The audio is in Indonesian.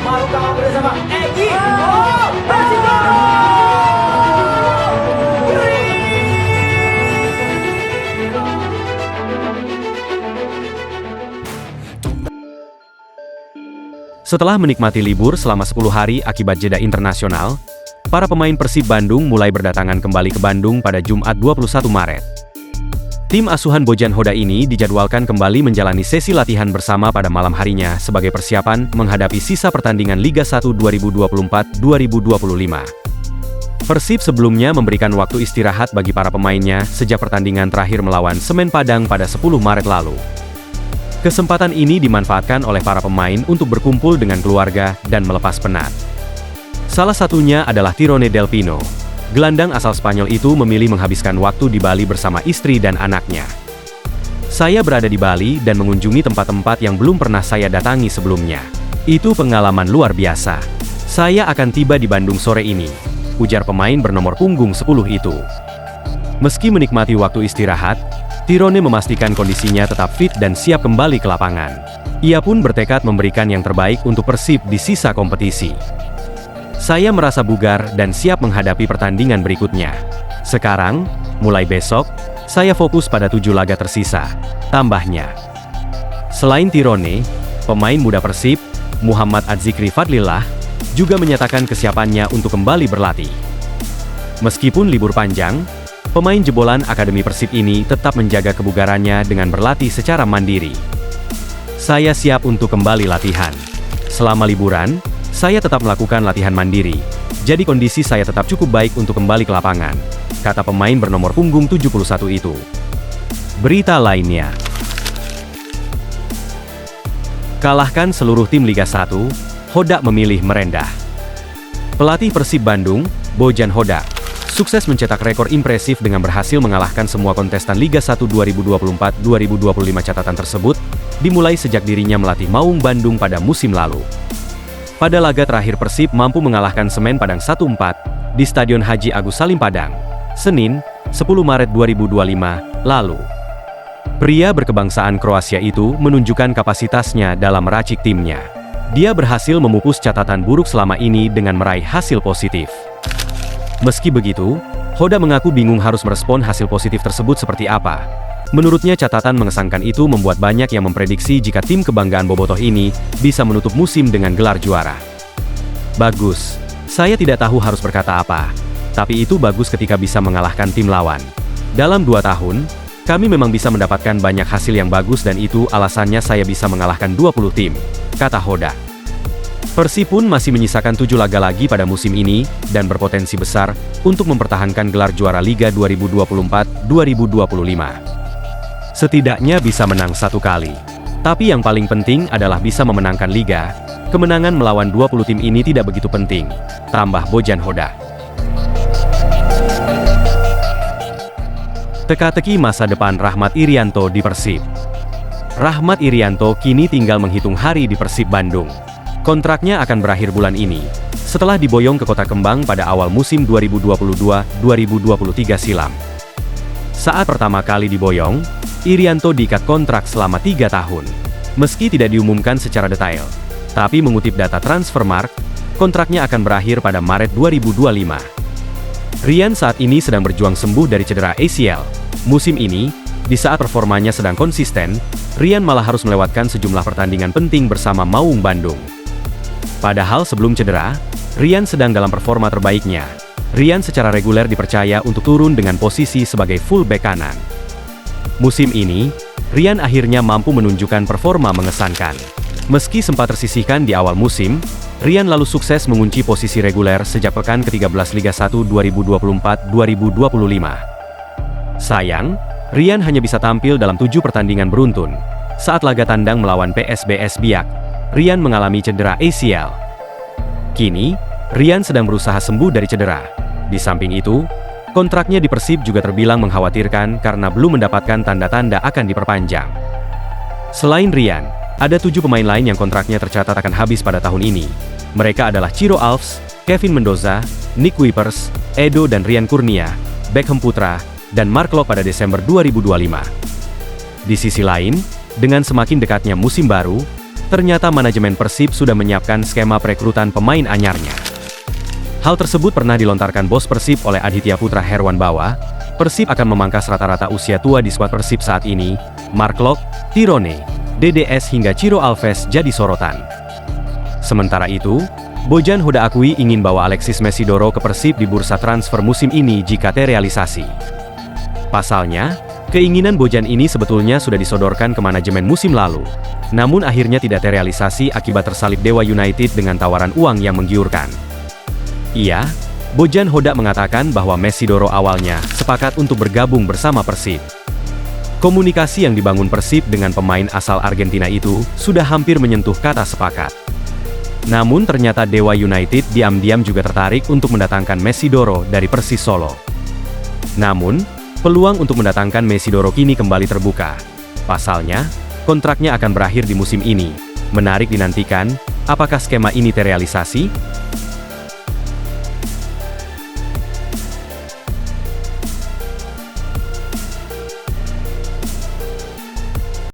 Marukawa bersama Egy. Oh, masih Setelah menikmati libur selama 10 hari akibat jeda internasional, para pemain Persib Bandung mulai berdatangan kembali ke Bandung pada Jumat 21 Maret. Tim asuhan Bojan Hoda ini dijadwalkan kembali menjalani sesi latihan bersama pada malam harinya sebagai persiapan menghadapi sisa pertandingan Liga 1 2024-2025. Persib sebelumnya memberikan waktu istirahat bagi para pemainnya sejak pertandingan terakhir melawan Semen Padang pada 10 Maret lalu. Kesempatan ini dimanfaatkan oleh para pemain untuk berkumpul dengan keluarga dan melepas penat. Salah satunya adalah Tirone Del Pino. Gelandang asal Spanyol itu memilih menghabiskan waktu di Bali bersama istri dan anaknya. Saya berada di Bali dan mengunjungi tempat-tempat yang belum pernah saya datangi sebelumnya. Itu pengalaman luar biasa. Saya akan tiba di Bandung sore ini, ujar pemain bernomor punggung 10 itu. Meski menikmati waktu istirahat, Tirone memastikan kondisinya tetap fit dan siap kembali ke lapangan. Ia pun bertekad memberikan yang terbaik untuk Persib di sisa kompetisi. Saya merasa bugar dan siap menghadapi pertandingan berikutnya. Sekarang, mulai besok, saya fokus pada 7 laga tersisa, tambahnya. Selain Tirone, pemain muda Persib, Muhammad Adzikri Fadlillah, juga menyatakan kesiapannya untuk kembali berlatih. Meskipun libur panjang, pemain jebolan Akademi Persib ini tetap menjaga kebugarannya dengan berlatih secara mandiri. Saya siap untuk kembali latihan. Selama liburan, saya tetap melakukan latihan mandiri, jadi kondisi saya tetap cukup baik untuk kembali ke lapangan, kata pemain bernomor punggung 71 itu. Berita lainnya. Kalahkan seluruh tim Liga 1, Hoda memilih merendah. Pelatih Persib Bandung, Bojan Hoda, sukses mencetak rekor impresif dengan berhasil mengalahkan semua kontestan Liga 1 2024-2025. Catatan tersebut dimulai sejak dirinya melatih Maung Bandung pada musim lalu. Pada laga terakhir Persib mampu mengalahkan Semen Padang 1-4 di Stadion Haji Agus Salim Padang, Senin, 10 Maret 2025, lalu. Pria berkebangsaan Kroasia itu menunjukkan kapasitasnya dalam meracik timnya. Dia berhasil memupus catatan buruk selama ini dengan meraih hasil positif. Meski begitu, Hoda mengaku bingung harus merespon hasil positif tersebut seperti apa. Menurutnya catatan mengesankan itu membuat banyak yang memprediksi jika tim kebanggaan Bobotoh ini bisa menutup musim dengan gelar juara. Bagus. Saya tidak tahu harus berkata apa. Tapi itu bagus ketika bisa mengalahkan tim lawan. Dalam 2 tahun, kami memang bisa mendapatkan banyak hasil yang bagus dan itu alasannya saya bisa mengalahkan 20 tim, kata Hoda. Persib pun masih menyisakan 7 laga lagi pada musim ini dan berpotensi besar untuk mempertahankan gelar juara Liga 2024-2025. Setidaknya bisa menang 1 kali. Tapi yang paling penting adalah bisa memenangkan Liga. Kemenangan melawan 20 tim ini tidak begitu penting, tambah Bojan Hoda. Teka-teki masa depan Rahmat Irianto di Persib. Rahmat Irianto kini tinggal menghitung hari di Persib Bandung. Kontraknya akan berakhir bulan ini, setelah diboyong ke Kota Kembang pada awal musim 2022-2023 silam. Saat pertama kali diboyong, Irianto diikat kontrak selama 3 tahun. Meski tidak diumumkan secara detail, tapi mengutip data Transfermarkt, kontraknya akan berakhir pada Maret 2025. Rian saat ini sedang berjuang sembuh dari cedera ACL. Musim ini, di saat performanya sedang konsisten, Rian malah harus melewatkan sejumlah pertandingan penting bersama Maung Bandung. Padahal sebelum cedera, Rian sedang dalam performa terbaiknya. Rian secara reguler dipercaya untuk turun dengan posisi sebagai fullback kanan. Musim ini, Rian akhirnya mampu menunjukkan performa mengesankan. Meski sempat tersisihkan di awal musim, Rian lalu sukses mengunci posisi reguler sejak pekan ke-13 Liga 1 2024-2025. Sayang, Rian hanya bisa tampil dalam 7 pertandingan beruntun. Saat laga tandang melawan PSBS Biak, Rian mengalami cedera ACL. Kini, Rian sedang berusaha sembuh dari cedera. Di samping itu, kontraknya di Persib juga terbilang mengkhawatirkan karena belum mendapatkan tanda-tanda akan diperpanjang. Selain Rian, ada 7 pemain lain yang kontraknya tercatat akan habis pada tahun ini. Mereka adalah Ciro Alves, Kevin Mendoza, Nick Wipers, Edo dan Rian Kurnia, Beckham Putra, dan Mark Locke pada Desember 2025. Di sisi lain, dengan semakin dekatnya musim baru, ternyata manajemen Persib sudah menyiapkan skema perekrutan pemain anyarnya. Hal tersebut pernah dilontarkan bos Persib oleh Aditya Putra Herwan bahwa Persib akan memangkas rata-rata usia tua di skuad Persib saat ini. Mark Locke, Tirone, DDS hingga Ciro Alves jadi sorotan. Sementara itu, Bojan Hoda akui ingin bawa Alexis Mesidoro ke Persib di bursa transfer musim ini jika terrealisasi. Pasalnya, keinginan Bojan ini sebetulnya sudah disodorkan ke manajemen musim lalu, namun akhirnya tidak terrealisasi akibat tersalib Dewa United dengan tawaran uang yang menggiurkan. Bojan Hoda mengatakan bahwa Mesidoro awalnya sepakat untuk bergabung bersama Persib. Komunikasi yang dibangun Persib dengan pemain asal Argentina itu sudah hampir menyentuh kata sepakat. Namun ternyata Dewa United diam-diam juga tertarik untuk mendatangkan Mesidoro dari Persis Solo. Namun, peluang untuk mendatangkan Mesidoro kini kembali terbuka. Pasalnya, kontraknya akan berakhir di musim ini. Menarik dinantikan, apakah skema ini terrealisasi?